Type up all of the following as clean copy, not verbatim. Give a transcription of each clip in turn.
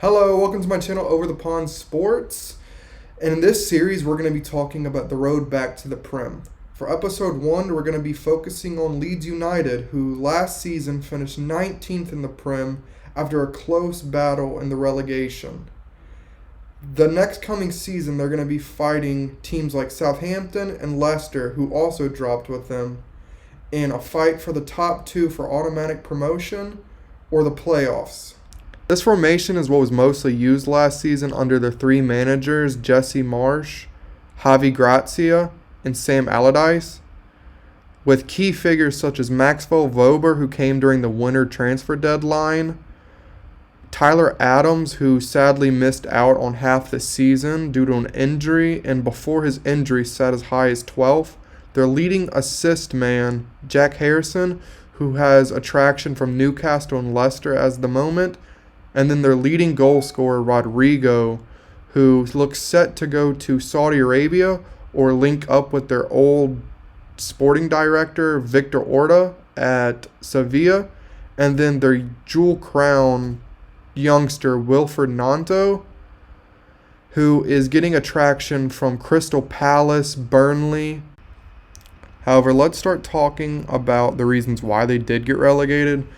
Hello, welcome to my channel Over the Pond Sports. And in this series, we're going to be talking about the road back to the Prem. For episode 1, we're going to be focusing on Leeds United, who last season finished 19th in the Prem after a close battle in the relegation. The next coming season, they're going to be fighting teams like Southampton and Leicester, who also dropped with them, in a fight for the top two for automatic promotion or the playoffs. This formation is what was mostly used last season under their three managers, Jesse Marsh, Javi Gracia, and Sam Allardyce, with key figures such as Maxwell Vober, who came during the winter transfer deadline, Tyler Adams, who sadly missed out on half the season due to an injury, and before his injury sat as high as 12th. Their leading assist man, Jack Harrison, who has attraction from Newcastle and Leicester as the moment, and then their leading goal scorer, Rodrigo, who looks set to go to Saudi Arabia or link up with their old sporting director, Victor Orta, at Sevilla, and then their jewel crown youngster, Wilfred Nanto, who is getting attraction from Crystal Palace, Burnley. However, let's start talking about the reasons why they did get relegated.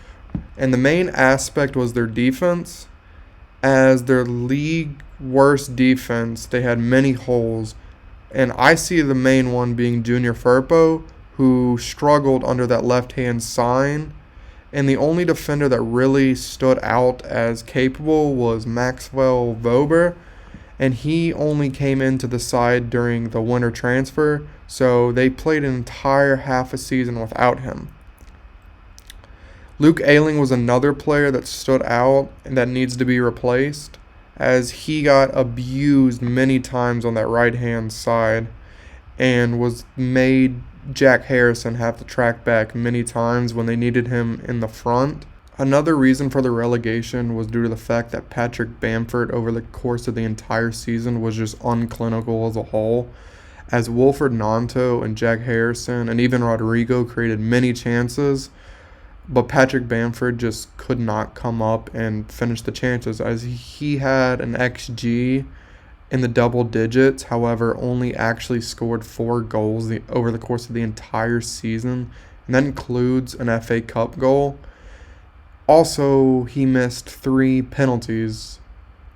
And the main aspect was their defense. As their league worst defense, they had many holes. And I see the main one being Junior Firpo, who struggled under that left-hand sign. And the only defender that really stood out as capable was Maxwell Vober. And he only came into the side during the winter transfer, so they played an entire half a season without him. Luke Ayling was another player that stood out and that needs to be replaced, as he got abused many times on that right-hand side and was made Jack Harrison have to track back many times when they needed him in the front. Another reason for the relegation was due to the fact that Patrick Bamford over the course of the entire season was just unclinical as a whole, as Wilfred Nanto and Jack Harrison and even Rodrigo created many chances, but Patrick Bamford just could not come up and finish the chances, as he had an XG in the double digits, however only actually scored 4 goals over the course of the entire season, and that includes an FA Cup goal. Also, he missed 3 penalties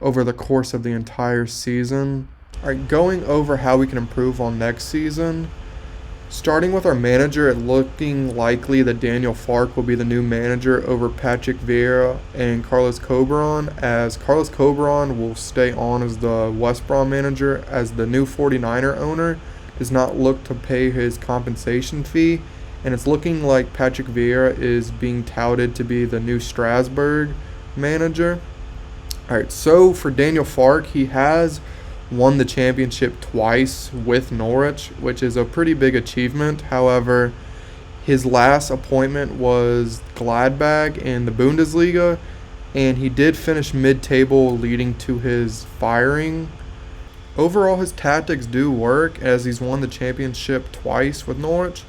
over the course of the entire season. Alright, going over how we can improve on next season. Starting with our manager, it looking likely that Daniel Farke will be the new manager over Patrick Vieira and Carlos Cobran, as Carlos Cobran will stay on as the West Brom manager, as the new 49er owner does not look to pay his compensation fee, and it's looking like Patrick Vieira is being touted to be the new Strasbourg manager. Alright, so for Daniel Farke, he has won the championship twice with Norwich, which is a pretty big achievement. However, his last appointment was Gladbach in the Bundesliga, and he did finish mid-table, leading to his firing. Overall, his tactics do work, as he's won the championship twice with Norwich,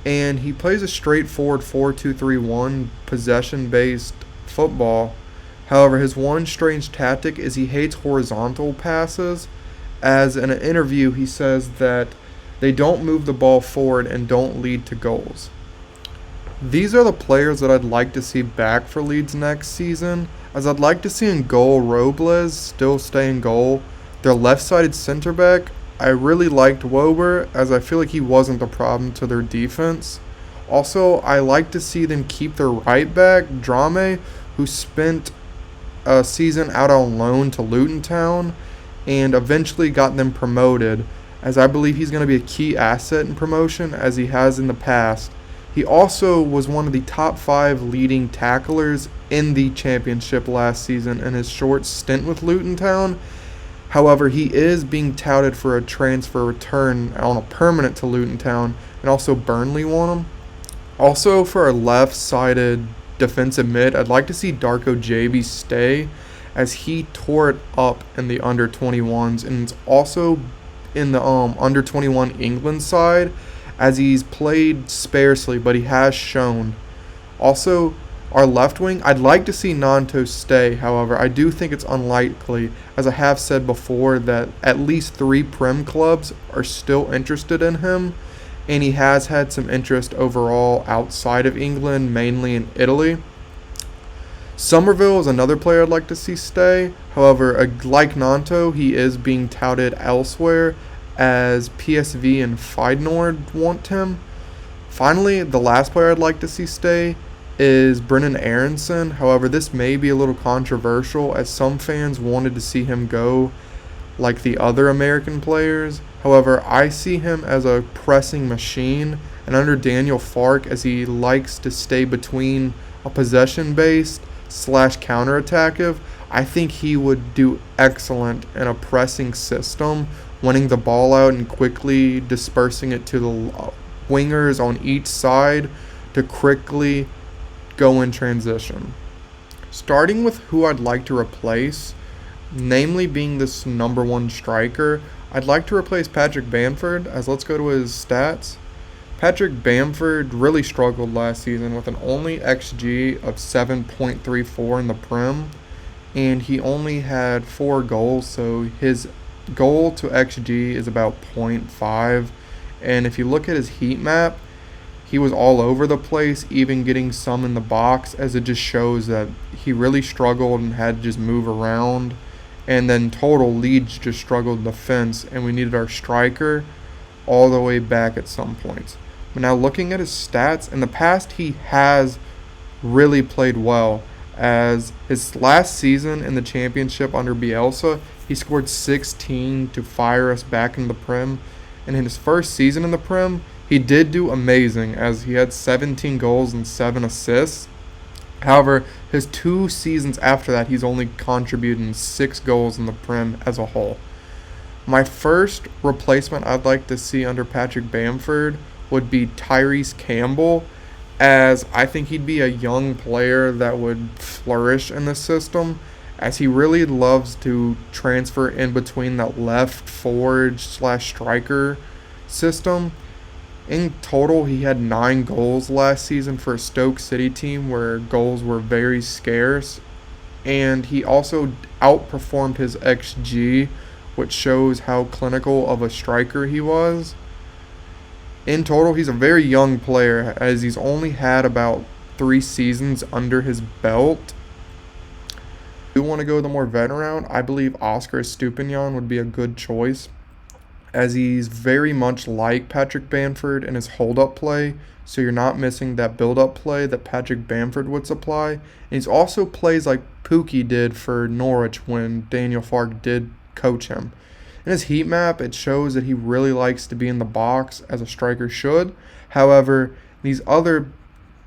and he plays a straightforward 4-2-3-1 possession-based football. However, his one strange tactic is he hates horizontal passes, as in an interview he says that they don't move the ball forward and don't lead to goals. These are the players that I'd like to see back for Leeds next season, as I'd like to see in goal Robles still stay in goal. Their left-sided center back, I really liked Wober, as I feel like he wasn't the problem to their defense. Also, I like to see them keep their right back, Drame, who spent a season out on loan to Luton Town and eventually got them promoted, as I believe he's going to be a key asset in promotion, as he has in the past. He also was one of the top 5 leading tacklers in the championship last season in his short stint with Luton Town. However, he is being touted for a transfer return on a permanent to Luton Town, and also Burnley want him. Also, for a left-sided defensive mid, I'd like to see Darko JB stay, as he tore it up in the under-21s, and it's also in the under-21 England side, as he's played sparsely, but he has shown. Also, Our left wing, I'd like to see Nanto stay. However, I do think it's unlikely, as I have said before, that at least 3 Prem clubs are still interested in him, and he has had some interest overall outside of England, mainly in Italy. Somerville is another player I'd like to see stay. However, like Nanto, he is being touted elsewhere, as PSV and Feyenoord want him. Finally, the last player I'd like to see stay is Brennan Aronson. However, this may be a little controversial, as some fans wanted to see him go like the other American players. However, I see him as a pressing machine, and under Daniel Fark, as he likes to stay between a possession-based / counter-attackive, I think he would do excellent in a pressing system, winning the ball out and quickly dispersing it to the wingers on each side to quickly go in transition. Starting with who I'd like to replace, namely being this number 1 striker, I'd like to replace Patrick Bamford, as let's go to his stats. Patrick Bamford really struggled last season with an only XG of 7.34 in the Prem, and he only had 4 goals, so his goal to XG is about 0.5. And if you look at his heat map, he was all over the place, even getting some in the box, as it just shows that he really struggled and had to just move around. And then total, Leeds just struggled in defense, and we needed our striker all the way back at some points. But now looking at his stats, in the past he has really played well, as his last season in the championship under Bielsa, he scored 16 to fire us back in the Prem. And in his first season in the Prem, he did do amazing, as he had 17 goals and 7 assists. However, his 2 seasons after that, he's only contributed 6 goals in the Prem as a whole. My first replacement I'd like to see under Patrick Bamford would be Tyrese Campbell, as I think he'd be a young player that would flourish in the system, as he really loves to transfer in between that left forward / striker system. In total, he had 9 goals last season for a Stoke City team where goals were very scarce, and he also outperformed his XG, which shows how clinical of a striker he was. In total, he's a very young player, as he's only had about 3 seasons under his belt. If you want to go the more veteran route, I believe Oscar Stupignon would be a good choice, as he's very much like Patrick Bamford in his hold-up play, so you're not missing that build-up play that Patrick Bamford would supply. And he's also plays like Pookie did for Norwich when Daniel Fark did coach him. In his heat map, it shows that he really likes to be in the box, as a striker should. However, these other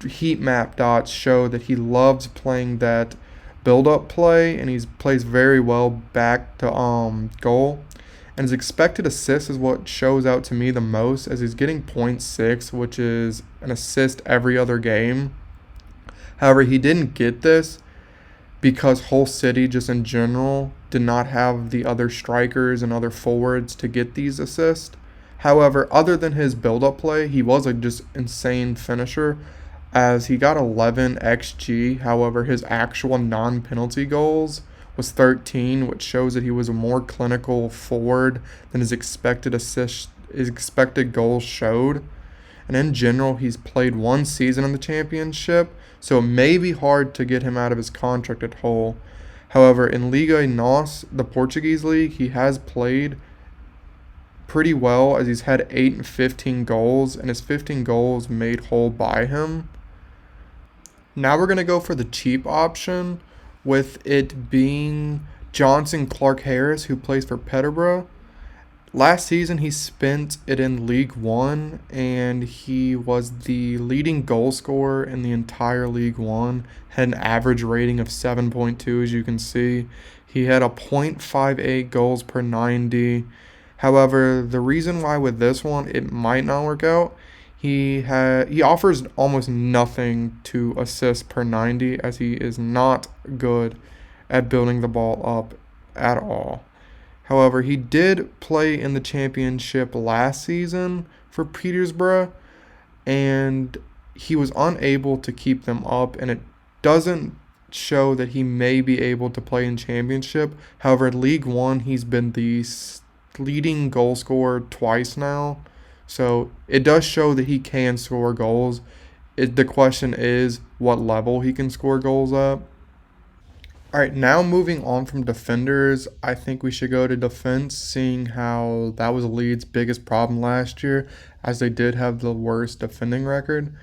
heat map dots show that he loves playing that build-up play, and he plays very well back to goal. And his expected assist is what shows out to me the most, as he's getting 0.6, which is an assist every other game. However, he didn't get this because Hull City, just in general, did not have the other strikers and other forwards to get these assists. However, other than his build-up play, he was a just insane finisher, as he got 11 XG. However, his actual non-penalty goals was 13, which shows that he was a more clinical forward than his expected goals showed. And in general, he's played 1 season in the championship, so it may be hard to get him out of his contract at Hull. However, in Liga NOS, the Portuguese league, he has played pretty well, as he's had 8 and 15 goals, and his 15 goals made Hull buy him. Now we're going to go for the cheap option, with it being Johnson Clark-Harris, who plays for Peterborough. Last season, he spent it in League One, and he was the leading goal scorer in the entire League One. Had an average rating of 7.2, as you can see. He had a 0.58 goals per 90. However, the reason why with this one it might not work out, he offers almost nothing to assist per 90, as he is not good at building the ball up at all. However, he did play in the championship last season for Peterborough, and he was unable to keep them up, and it doesn't show that he may be able to play in Championship. However, in League One, he's been the leading goal scorer twice now. So it does show that he can score goals. The question is what level he can score goals at. All right, now moving on from defenders, I think we should go to defense, seeing how that was Leeds' biggest problem last year, as they did have the worst defending record.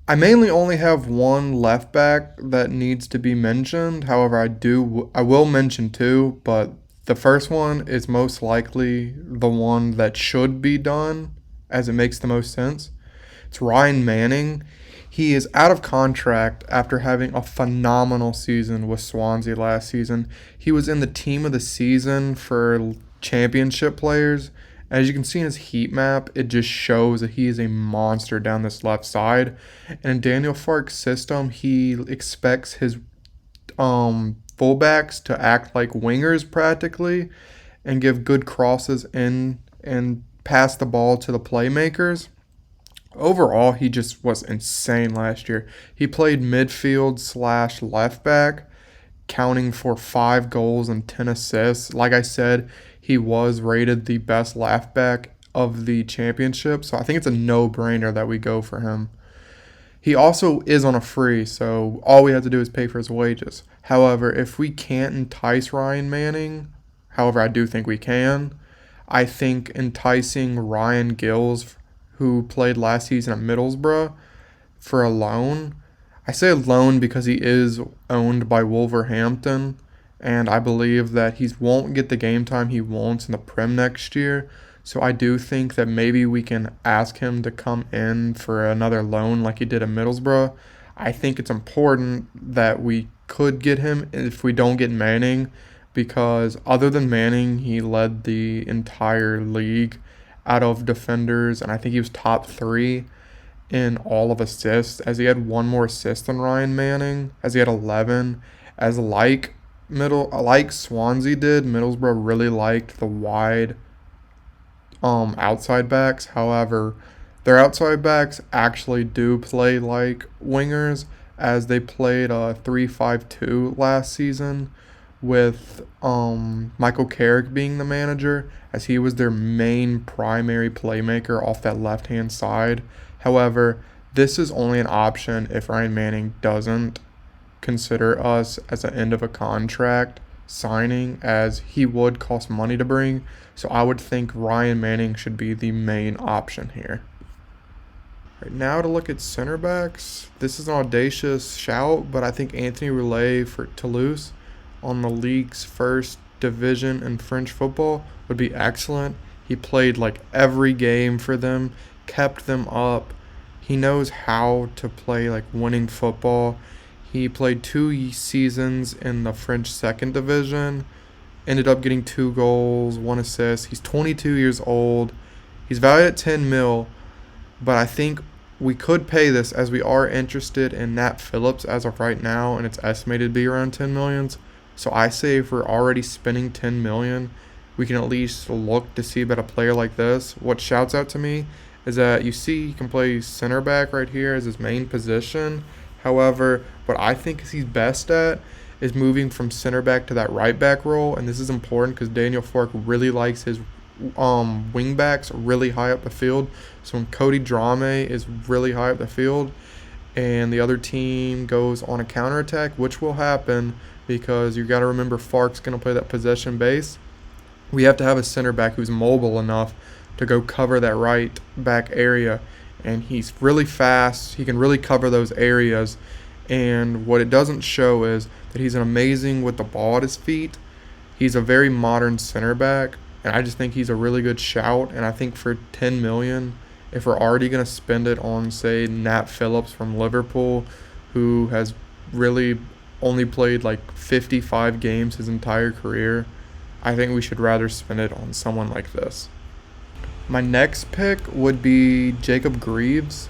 I mainly only have one left back that needs to be mentioned. However, I will mention two, but the first one is most likely the one that should be done, as it makes the most sense. It's Ryan Manning. He is out of contract after having a phenomenal season with Swansea last season. He was in the team of the season for championship players. As you can see in his heat map, it just shows that he is a monster down this left side. And in Daniel Farke's system, he expects his fullbacks to act like wingers practically and give good crosses in and pass the ball to the playmakers. Overall, he just was insane last year. He played midfield slash left back, counting for 5 goals and 10 assists. Like I said, he was rated the best left back of the championship, so I think it's a no-brainer that we go for him. He also is on a free, so all we have to do is pay for his wages. However, if we can't entice Ryan Manning, however, I do think we can, I think enticing Ryan Gills, who played last season at Middlesbrough, for a loan. I say a loan because he is owned by Wolverhampton, and I believe that he won't get the game time he wants in the Prem next year. So I do think that maybe we can ask him to come in for another loan like he did at Middlesbrough. I think it's important that we could get him if we don't get Manning, because other than Manning, he led the entire league out of defenders, and I think he was top 3 in all of assists, as he had one more assist than Ryan Manning, as he had 11. As like Swansea did, Middlesbrough really liked the wide outside backs. However, their outside backs actually do play like wingers, as they played a 3-5-2 last season with Michael Carrick being the manager, as he was their main primary playmaker off that left-hand side. However, this is only an option if Ryan Manning doesn't consider us as an end of a contract signing, as he would cost money to bring. So I would think Ryan Manning should be the main option here. Right, now to look at center backs. This is an audacious shout, but I think Anthony Roulet for Toulouse on the league's first division in French football would be excellent. He played like every game for them, kept them up. He knows how to play like winning football. He played 2 seasons in the French second division, ended up getting 2 goals, 1 assist. He's 22 years old. He's valued at 10 mil, but I think we could pay this, as we are interested in Nat Phillips as of right now, and it's estimated to be around 10 millions. So I say if we're already spending 10 million, we can at least look to see about a player like this. What shouts out to me is that you see he can play center back right here as his main position. However, what I think he's best at is moving from center back to that right back role, and this is important because Daniel Farke really likes his wing backs really high up the field. So when Cody Drame is really high up the field and the other team goes on a counterattack, which will happen because you got to remember Farke's going to play that possession base, we have to have a center back who's mobile enough to go cover that right back area, and he's really fast. He can really cover those areas, and what it doesn't show is that he's amazing with the ball at his feet. He's a very modern center back, and I just think he's a really good shout. And I think for 10 million, if we're already going to spend it on, say, Nat Phillips from Liverpool, who has really only played like 55 games his entire career, I think we should rather spend it on someone like this. My next pick would be Jacob Greaves,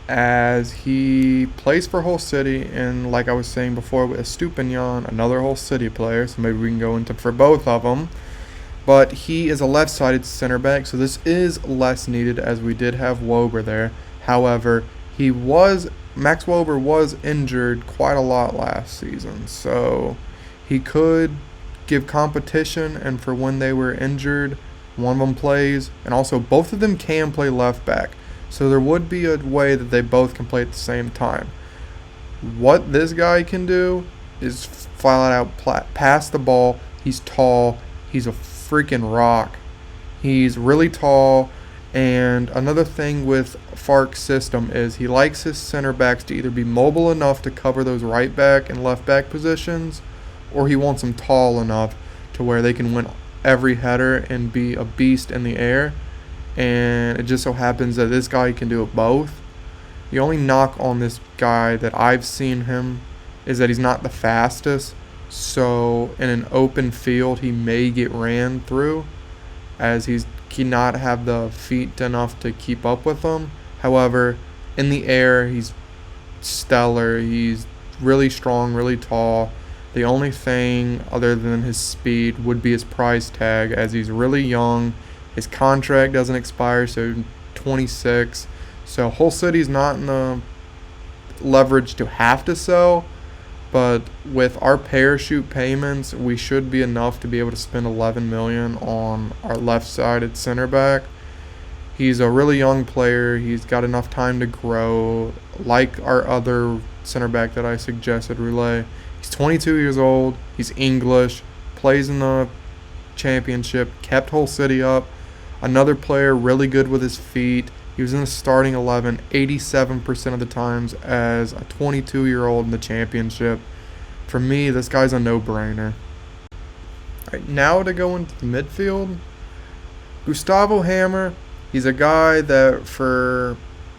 as he plays for Hull City, and like I was saying before with Stupignon, another Hull City player, so maybe we can go into for both of them. But he is a left-sided center back, so this is less needed, as we did have Wober there. However, he was Max Wober was injured quite a lot last season, so he could give competition, and for when they were injured, one of them plays, and also both of them can play left back. So there would be a way that they both can play at the same time. What this guy can do is flat out pass the ball. He's tall. He's a freaking rock. He's really tall. And another thing with Fark's system is he likes his center backs to either be mobile enough to cover those right back and left back positions, or he wants them tall enough to where they can win every header and be a beast in the air. And it just so happens that this guy can do it both. The only knock on this guy that I've seen him is that he's not the fastest. So in an open field, he may get ran through, as he cannot have the feet enough to keep up with them. However, in the air, he's stellar. He's really strong, really tall. The only thing other than his speed would be his price tag, as he's really young. His contract doesn't expire, so 26. So Hull City's not in the leverage to have to sell, but with our parachute payments, we should be enough to be able to spend 11 million on our left-sided center back. He's a really young player. He's got enough time to grow, like our other center back that I suggested, Relay. He's 22 years old. He's English, plays in the championship, kept Hull City up. Another player really good with his feet. He was in the starting 11 87% of the times as a 22-year-old in the championship. For me, this guy's a no-brainer. Alright, now to go into the midfield. Gustavo Hammer, he's a guy that for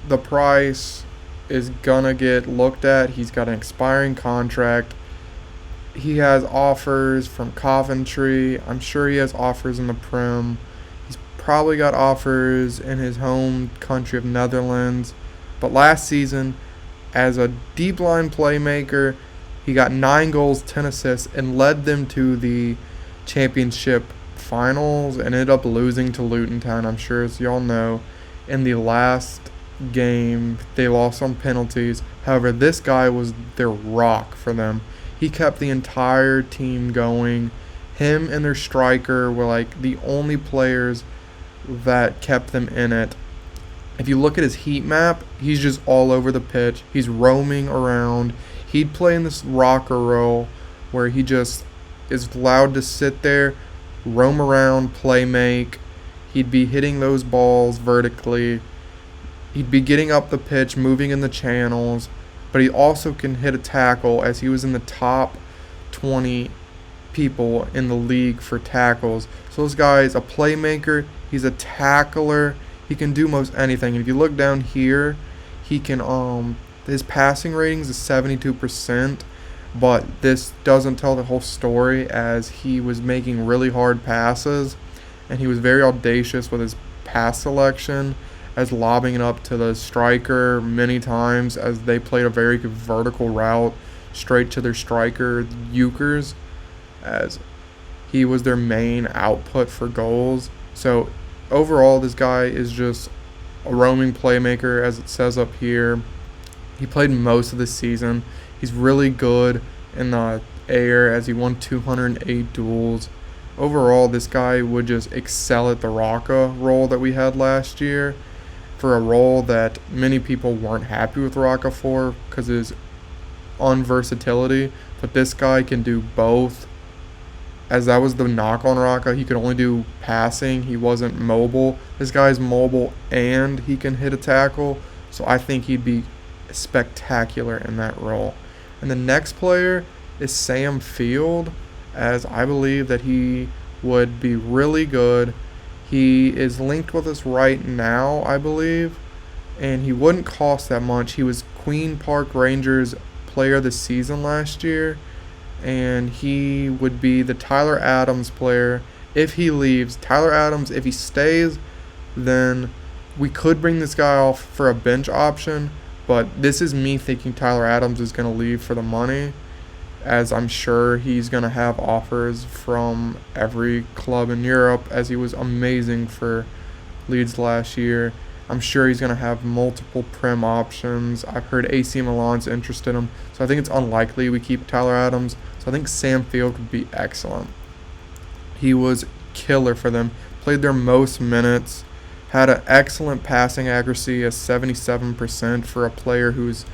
the price is gonna get looked at. He's got an expiring contract. He has offers from Coventry. I'm sure he has offers in the Prem. Probably got offers in his home country of Netherlands. But last season, as a deep line playmaker, he got 9 goals, 10 assists, and led them to the championship finals and ended up losing to Luton Town, I'm sure, as y'all know. In the last game, they lost on penalties. However, this guy was their rock for them. He kept the entire team going. Him and their striker were like the only players that kept them in it. If you look at his heat map, he's just all over the pitch. He's roaming around. He'd play in this rocker role where he just is allowed to sit there, roam around, play make. He'd be hitting those balls vertically. He'd be getting up the pitch, moving in the channels, but he also can hit a tackle, as he was in the top 20 people in the league for tackles. So this guy is a playmaker. He's a tackler. He can do most anything. And if you look down here, he can his passing ratings is 72%, but this doesn't tell the whole story, as he was making really hard passes and he was very audacious with his pass selection, as lobbing it up to the striker many times, as they played a very good vertical route straight to their striker, Ukers, as he was their main output for goals. So overall, this guy is just a roaming playmaker, as it says up here. He played most of the season. He's really good in the air, as he won 208 duels. Overall, this guy would just excel at the Rocca role that we had last year, for a role that many people weren't happy with Rocca for because of his unversatility. But this guy can do both, as that was the knock on Rocca. He could only do passing. He wasn't mobile. This guy's mobile and he can hit a tackle. So I think he'd be spectacular in that role. And the next player is Sam Field, as I believe that he would be really good. He is linked with us right now, I believe, and he wouldn't cost that much. He was Queen Park Rangers player of the season last year, and he would be the Tyler Adams player if he leaves. Tyler Adams, if he stays, then we could bring this guy off for a bench option, but this is me thinking Tyler Adams is going to leave for the money, as I'm sure he's going to have offers from every club in Europe, as he was amazing for Leeds last year. I'm sure he's going to have multiple Prem options. I've heard AC Milan's interested in him, so I think it's unlikely we keep Tyler Adams. So I think Sam Field would be excellent. He was killer for them, played their most minutes, had an excellent passing accuracy at 77% for a player whose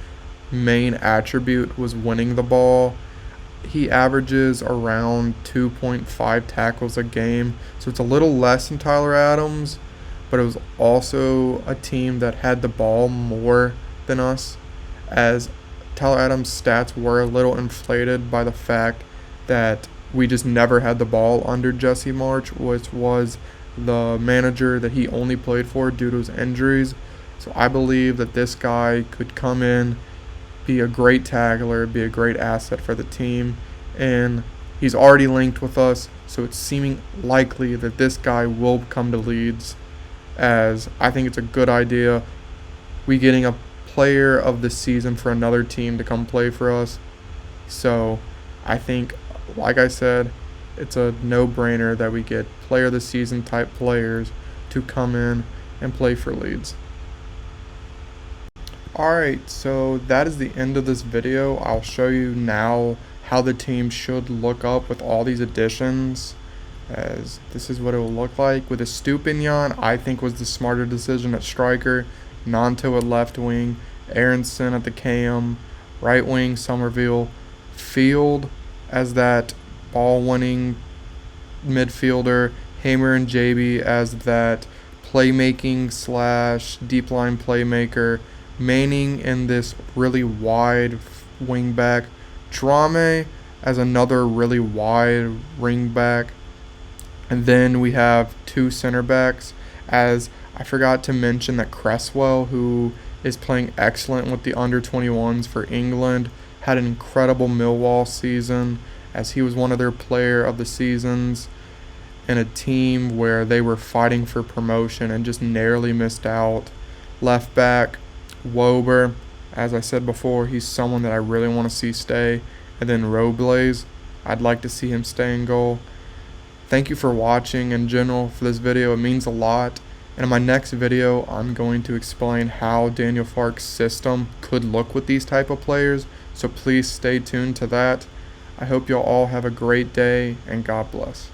main attribute was winning the ball. He averages around 2.5 tackles a game, so it's a little less than Tyler Adams, but it was also a team that had the ball more than us, as Tyler Adams' stats were a little inflated by the fact that we just never had the ball under Jesse March, which was the manager that he only played for due to his injuries. So I believe that this guy could come in, be a great tackler, be a great asset for the team, and he's already linked with us, so it's seeming likely that this guy will come to Leeds, as I think it's a good idea. We getting a player of the season for another team to come play for us. So I think, like I said, it's a no-brainer that we get player of the season type players to come in and play for Leeds. Alright, so that is the end of this video. I'll show you now how the team should look up with all these additions, as this is what it will look like. With a Stupignon, I think was the smarter decision at striker, Nanto at left wing, Aronson at the cam, right wing Somerville, Field as that ball-winning midfielder, Hamer and JB as that playmaking / deep line playmaker, Manning in this really wide wing back, Drame as another really wide wing back, and then we have two center backs, as I forgot to mention that Cresswell, who is playing excellent with the under-21s for England, had an incredible Millwall season, as he was one of their player of the seasons in a team where they were fighting for promotion and just narrowly missed out. Left back, Wober, as I said before, he's someone that I really want to see stay. And then Robles, I'd like to see him stay in goal. Thank you for watching in general for this video. It means a lot. And in my next video, I'm going to explain how Daniel Farke's system could look with these type of players. So please stay tuned to that. I hope you'll all have a great day, and God bless.